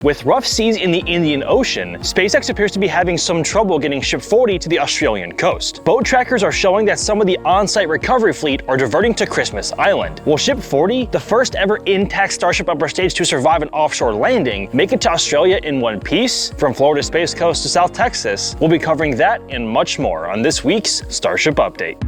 With rough seas in the Indian Ocean, SpaceX appears to be having some trouble getting Ship 40 to the Australian coast. Boat trackers are showing that some of the on-site recovery fleet are diverting to Christmas Island. Will Ship 40, the first ever intact Starship upper stage to survive an offshore landing, make it to Australia in one piece? From Florida Space Coast to South Texas, we'll be covering that and much more on this week's Starship Update.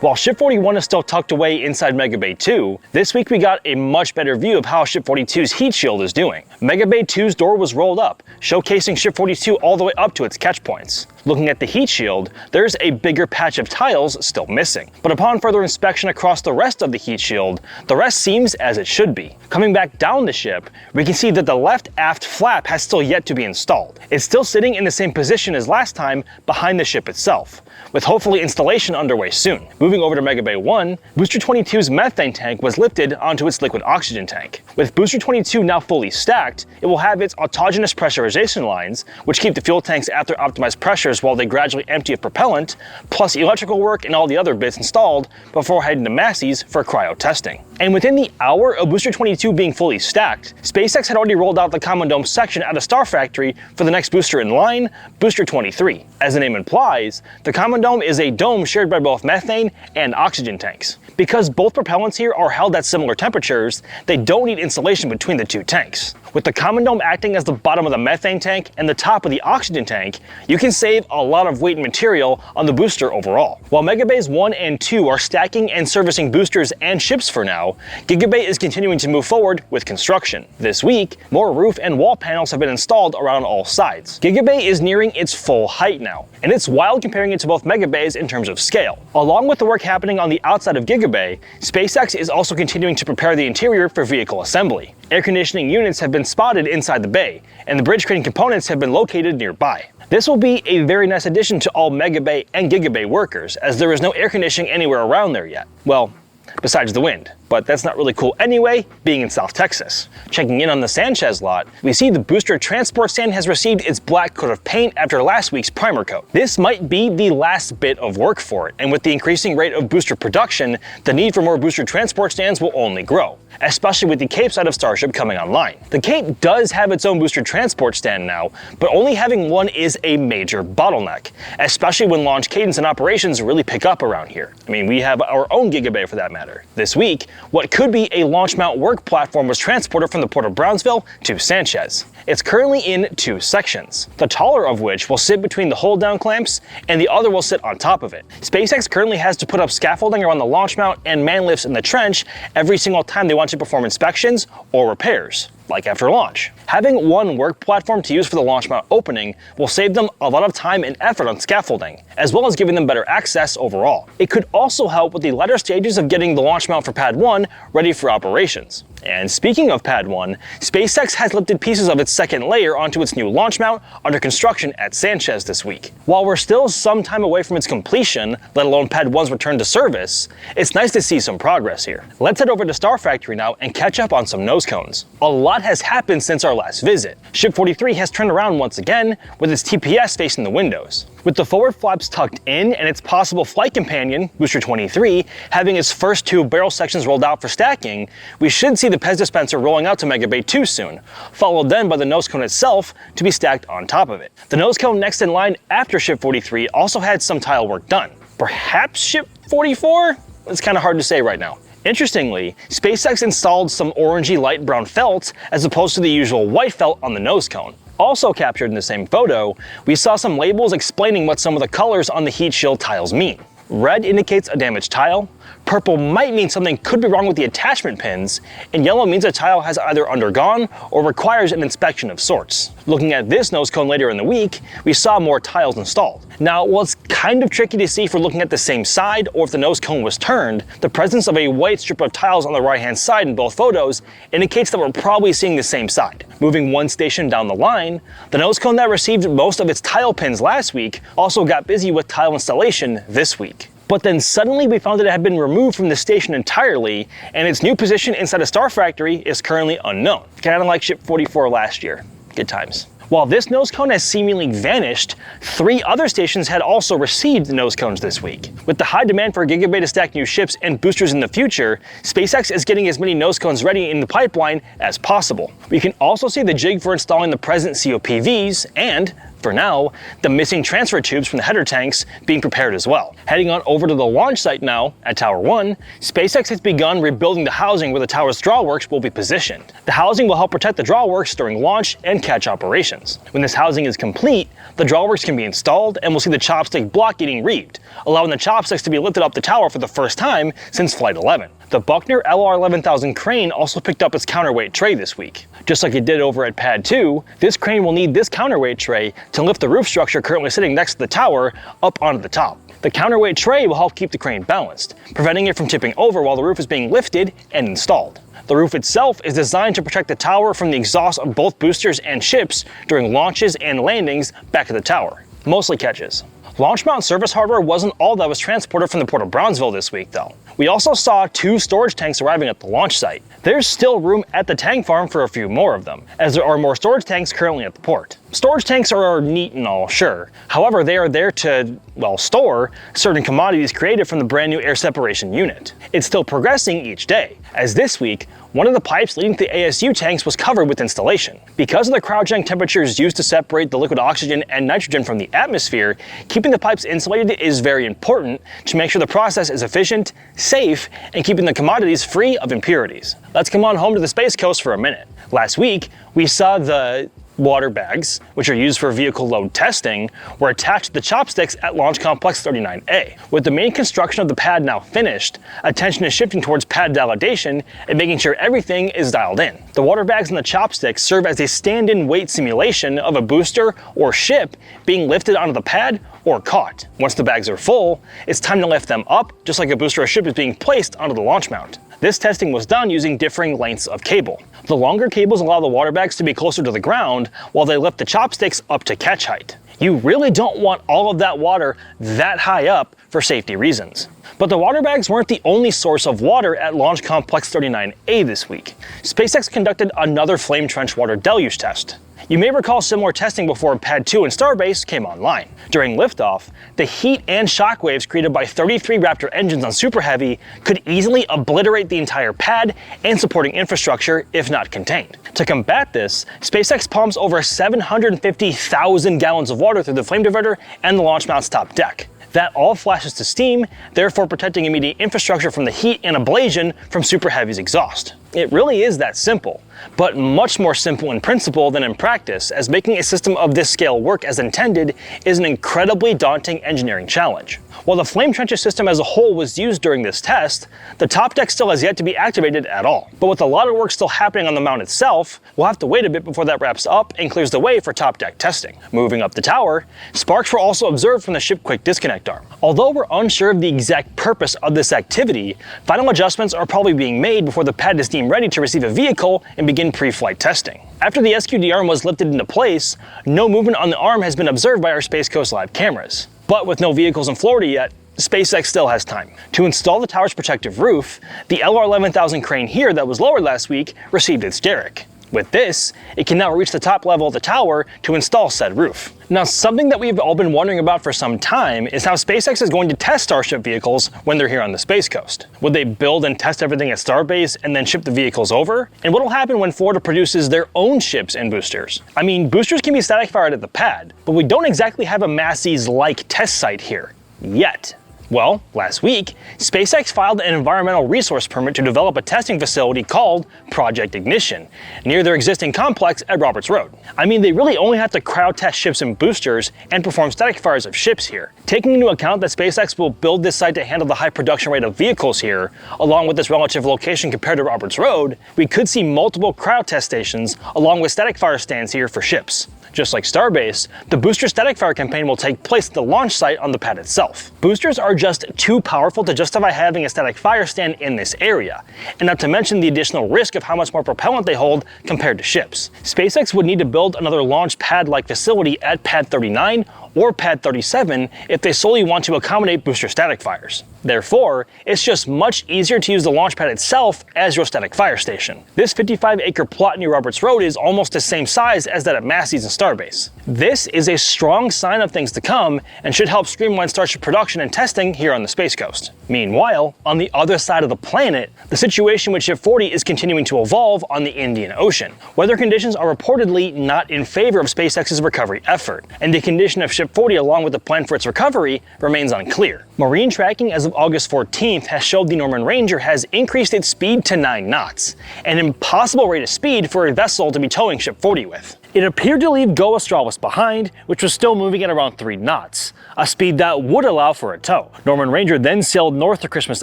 While Ship 41 is still tucked away inside Megabay 2, this week we got a much better view of how Ship 42's heat shield is doing. Megabay 2's door was rolled up, showcasing Ship 42 all the way up to its catch points. Looking at the heat shield, there's a bigger patch of tiles still missing. But upon further inspection across the rest of the heat shield, the rest seems as it should be. Coming back down the ship, we can see that the left aft flap has still yet to be installed. It's still sitting in the same position as last time, behind the ship itself, with hopefully installation underway soon. Moving over to Megabay 1, Booster 22's methane tank was lifted onto its liquid oxygen tank. With Booster 22 now fully stacked, it will have its autogenous pressurization lines, which keep the fuel tanks at their optimized pressures while they gradually empty of propellant, plus electrical work and all the other bits installed before heading to Massies for cryo testing. And within the hour of Booster 22 being fully stacked, SpaceX had already rolled out the Common Dome section at a Starfactory for the next booster in line, Booster 23. As the name implies, the Common Dome is a dome shared by both methane and oxygen tanks. Because both propellants here are held at similar temperatures, they don't need insulation between the two tanks. With the Common Dome acting as the bottom of the methane tank and the top of the oxygen tank, you can save a lot of weight and material on the booster overall. While Megabays 1 and 2 are stacking and servicing boosters and ships for now, Gigabay is continuing to move forward with construction. This week, more roof and wall panels have been installed around all sides. Gigabay is nearing its full height now, and it's wild comparing it to both Megabays in terms of scale. Along with the work happening on the outside of Gigabay, SpaceX is also continuing to prepare the interior for vehicle assembly. Air conditioning units have been spotted inside the bay, and the bridge crane components have been located nearby. This will be a very nice addition to all Megabay and Gigabay workers, as there is no air conditioning anywhere around there yet. Well, besides the wind. But that's not really cool anyway, being in South Texas. Checking in on the Sanchez lot, we see the booster transport stand has received its black coat of paint after last week's primer coat. This might be the last bit of work for it, and with the increasing rate of booster production, the need for more booster transport stands will only grow, especially with the Cape side of Starship coming online. The Cape does have its own booster transport stand now, but only having one is a major bottleneck, especially when launch cadence and operations really pick up around here. I mean, we have our own Gigabay for that matter. This week, what could be a launch mount work platform was transported from the port of Brownsville to Sanchez. It's currently in two sections, the taller of which will sit between the hold down clamps and the other will sit on top of it. SpaceX currently has to put up scaffolding around the launch mount and man lifts in the trench every single time they want to perform inspections or repairs, like after launch. Having one work platform to use for the launch mount opening will save them a lot of time and effort on scaffolding, as well as giving them better access overall. It could also help with the latter stages of getting the launch mount for Pad 1 ready for operations. And speaking of Pad 1, SpaceX has lifted pieces of its second layer onto its new launch mount under construction at Sanchez this week. While we're still some time away from its completion, let alone Pad 1's return to service, it's nice to see some progress here. Let's head over to Starfactory now and catch up on some nose cones. A lot has happened since our last visit. Ship 43 has turned around once again, with its TPS facing the windows. With the forward flaps tucked in and its possible flight companion, Booster 23, having its first two barrel sections rolled out for stacking, we should see the Pez dispenser rolling out to Megabay 2 soon, followed then by the nose cone itself to be stacked on top of it. The nose cone next in line after Ship 43 also had some tile work done. Perhaps Ship 44? It's kind of hard to say right now. Interestingly, SpaceX installed some orangey light brown felt as opposed to the usual white felt on the nose cone. Also captured in the same photo, we saw some labels explaining what some of the colors on the heat shield tiles mean. Red indicates a damaged tile, purple might mean something could be wrong with the attachment pins, and yellow means a tile has either undergone or requires an inspection of sorts. Looking at this nose cone later in the week, we saw more tiles installed. Now, while it's kind of tricky to see if we're looking at the same side or if the nose cone was turned, the presence of a white strip of tiles on the right-hand side in both photos indicates that we're probably seeing the same side. Moving one station down the line, the nose cone that received most of its tile pins last week also got busy with tile installation this week. But then suddenly we found that it had been removed from the station entirely, and its new position inside a Starfactory is currently unknown. Kind of like Ship 44 last year. Good times. While this nose cone has seemingly vanished, 3 other stations had also received nose cones this week. With the high demand for Gigabay to stack new ships and boosters in the future, SpaceX is getting as many nose cones ready in the pipeline as possible. We can also see the jig for installing the present COPVs and, for now, the missing transfer tubes from the header tanks being prepared as well. Heading on over to the launch site now, at Tower 1, SpaceX has begun rebuilding the housing where the tower's drawworks will be positioned. The housing will help protect the drawworks during launch and catch operations. When this housing is complete, the drawworks can be installed and we'll see the chopstick block getting reeved, allowing the chopsticks to be lifted up the tower for the first time since Flight 11. The Buckner LR11000 crane also picked up its counterweight tray this week. Just like it did over at Pad 2, this crane will need this counterweight tray to lift the roof structure currently sitting next to the tower up onto the top. The counterweight tray will help keep the crane balanced, preventing it from tipping over while the roof is being lifted and installed. The roof itself is designed to protect the tower from the exhaust of both boosters and ships during launches and landings back at the tower. Mostly catches. Launch mount service hardware wasn't all that was transported from the port of Brownsville this week though. We also saw 2 storage tanks arriving at the launch site. There's still room at the tank farm for a few more of them, as there are more storage tanks currently at the port. Storage tanks are neat and all, sure. However, they are there to, well, store certain commodities created from the brand new air separation unit. It's still progressing each day, as this week, one of the pipes leading to the ASU tanks was covered with installation. Because of the cryogenic temperatures used to separate the liquid oxygen and nitrogen from the atmosphere, keeping the pipes insulated is very important to make sure the process is efficient, safe, and keeping the commodities free of impurities. Let's come on home to the Space Coast for a minute. Last week, we saw the water bags, which are used for vehicle load testing, were attached to the chopsticks at Launch Complex 39A. With the main construction of the pad now finished, attention is shifting towards pad validation and making sure everything is dialed in. The water bags and the chopsticks serve as a stand-in weight simulation of a booster or ship being lifted onto the pad or caught. Once the bags are full, it's time to lift them up, just like a booster or ship is being placed onto the launch mount. This testing was done using differing lengths of cable. The longer cables allow the water bags to be closer to the ground, while they lift the chopsticks up to catch height. You really don't want all of that water that high up for safety reasons. But the water bags weren't the only source of water at Launch Complex 39A this week. SpaceX conducted another flame trench water deluge test. You may recall similar testing before Pad 2 and Starbase came online. During liftoff, the heat and shock waves created by 33 Raptor engines on Super Heavy could easily obliterate the entire pad and supporting infrastructure if not contained. To combat this, SpaceX pumps over 750,000 gallons of water through the flame diverter and the launch mount's top deck. That all flashes to steam, therefore protecting immediate infrastructure from the heat and ablation from Super Heavy's exhaust. It really is that simple, but much more simple in principle than in practice, as making a system of this scale work as intended is an incredibly daunting engineering challenge. While the flame trenches system as a whole was used during this test, the top deck still has yet to be activated at all. But with a lot of work still happening on the mount itself, we'll have to wait a bit before that wraps up and clears the way for top deck testing. Moving up the tower, sparks were also observed from the ship quick disconnect arm. Although we're unsure of the exact purpose of this activity, final adjustments are probably being made before the pad is deemed ready to receive a vehicle and begin pre-flight testing. After the SQD arm was lifted into place, no movement on the arm has been observed by our Space Coast Live cameras. But with no vehicles in Florida yet, SpaceX still has time. To install the tower's protective roof, the LR11000 crane here that was lowered last week received its derrick. With this, it can now reach the top level of the tower to install said roof. Now, something that we've all been wondering about for some time is how SpaceX is going to test Starship vehicles when they're here on the Space Coast. Would they build and test everything at Starbase and then ship the vehicles over? And what will happen when Florida produces their own ships and boosters? I mean, boosters can be static fired at the pad, but we don't exactly have a Massies-like test site here. Yet. Well, last week, SpaceX filed an environmental resource permit to develop a testing facility called Project Ignition, near their existing complex at Roberts Road. I mean, they really only have to crowd test ships and boosters and perform static fires of ships here. Taking into account that SpaceX will build this site to handle the high production rate of vehicles here, along with its relative location compared to Roberts Road, we could see multiple crowd test stations along with static fire stands here for ships. Just like Starbase, the booster static fire campaign will take place at the launch site on the pad itself. Boosters are just too powerful to justify having a static fire stand in this area, and not to mention the additional risk of how much more propellant they hold compared to ships. SpaceX would need to build another launch pad-like facility at Pad 39 or Pad 37 if they solely want to accommodate booster static fires. Therefore, it's just much easier to use the launch pad itself as your static fire station. This 55-acre plot near Roberts Road is almost the same size as that at Massies and Starbase. This is a strong sign of things to come and should help streamline Starship production and testing here on the Space Coast. Meanwhile, on the other side of the planet, the situation with Ship 40 is continuing to evolve on the Indian Ocean. Weather conditions are reportedly not in favor of SpaceX's recovery effort, and the condition of Ship 40 along with the plan for its recovery remains unclear. Marine tracking as of August 14th has showed the Norman Ranger has increased its speed to 9 knots, an impossible rate of speed for a vessel to be towing Ship 40 with. It appeared to leave Go Australis behind, which was still moving at around 3 knots, a speed that would allow for a tow. Norman Ranger then sailed north to Christmas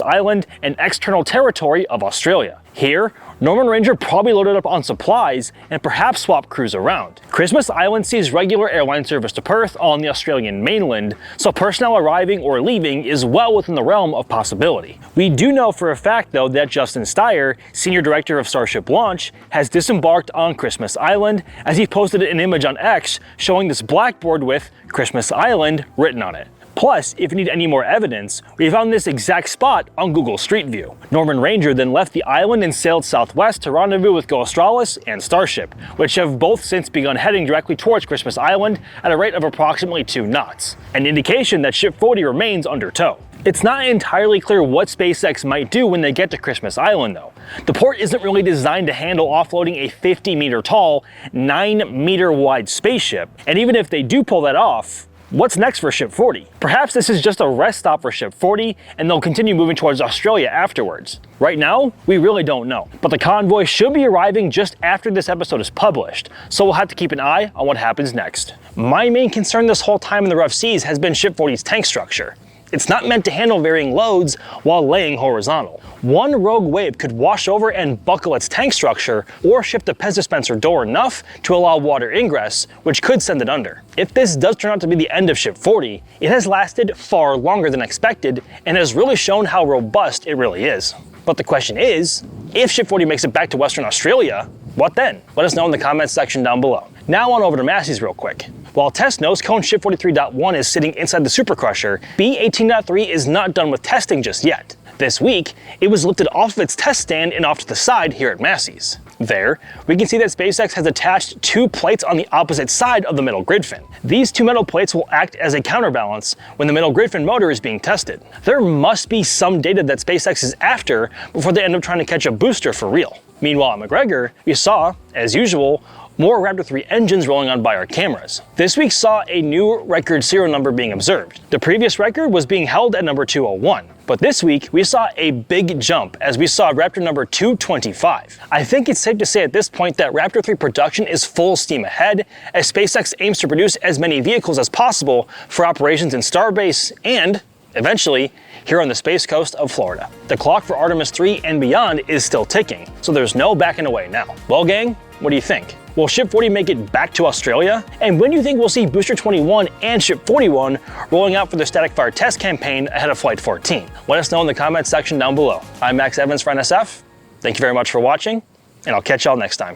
Island, an external territory of Australia. Here, Norman Ranger probably loaded up on supplies and perhaps swapped crews around. Christmas Island sees regular airline service to Perth on the Australian mainland, so personnel arriving or leaving is well within the realm of possibility. We do know for a fact though that Justin Steyer, Senior Director of Starship Launch, has disembarked on Christmas Island as he posted an image on X showing this blackboard with Christmas Island written on it. Plus, if you need any more evidence, we found this exact spot on Google Street View. Norman Ranger then left the island and sailed southwest to rendezvous with Go Australis and Starship, which have both since begun heading directly towards Christmas Island at a rate of approximately 2 knots, an indication that Ship 40 remains under tow. It's not entirely clear what SpaceX might do when they get to Christmas Island though. The port isn't really designed to handle offloading a 50-meter tall, 9-meter wide spaceship, and even if they do pull that off, what's next for Ship 40? Perhaps this is just a rest stop for Ship 40 and they'll continue moving towards Australia afterwards. Right now, we really don't know, but the convoy should be arriving just after this episode is published, so we'll have to keep an eye on what happens next. My main concern this whole time in the rough seas has been Ship 40's tank structure. It's not meant to handle varying loads while laying horizontal. One rogue wave could wash over and buckle its tank structure or shift the Pez dispenser door enough to allow water ingress, which could send it under. If this does turn out to be the end of Ship 40, it has lasted far longer than expected and has really shown how robust it really is. But the question is, if Ship 40 makes it back to Western Australia, what then? Let us know in the comments section down below. Now on over to Massies real quick. While test nose cone Ship 43.1 is sitting inside the supercrusher, B18.3 is not done with testing just yet. This week, it was lifted off of its test stand and off to the side here at Massies. There, we can see that SpaceX has attached 2 plates on the opposite side of the middle grid fin. These 2 metal plates will act as a counterbalance when the middle grid fin motor is being tested. There must be some data that SpaceX is after before they end up trying to catch a booster for real. Meanwhile at McGregor, we saw, as usual, more Raptor 3 engines rolling on by our cameras. This week saw a new record serial number being observed. The previous record was being held at number 201, but this week we saw a big jump as we saw Raptor number 225. I think it's safe to say at this point that Raptor 3 production is full steam ahead as SpaceX aims to produce as many vehicles as possible for operations in Starbase and, eventually, here on the Space Coast of Florida. The clock for Artemis 3 and beyond is still ticking, so there's no backing away now. Well gang, what do you think? Will Ship 40 make it back to Australia? And when do you think we'll see Booster 21 and Ship 41 rolling out for the static fire test campaign ahead of Flight 14? Let us know in the comments section down below. I'm Max Evans for NSF. Thank you very much for watching, and I'll catch y'all next time.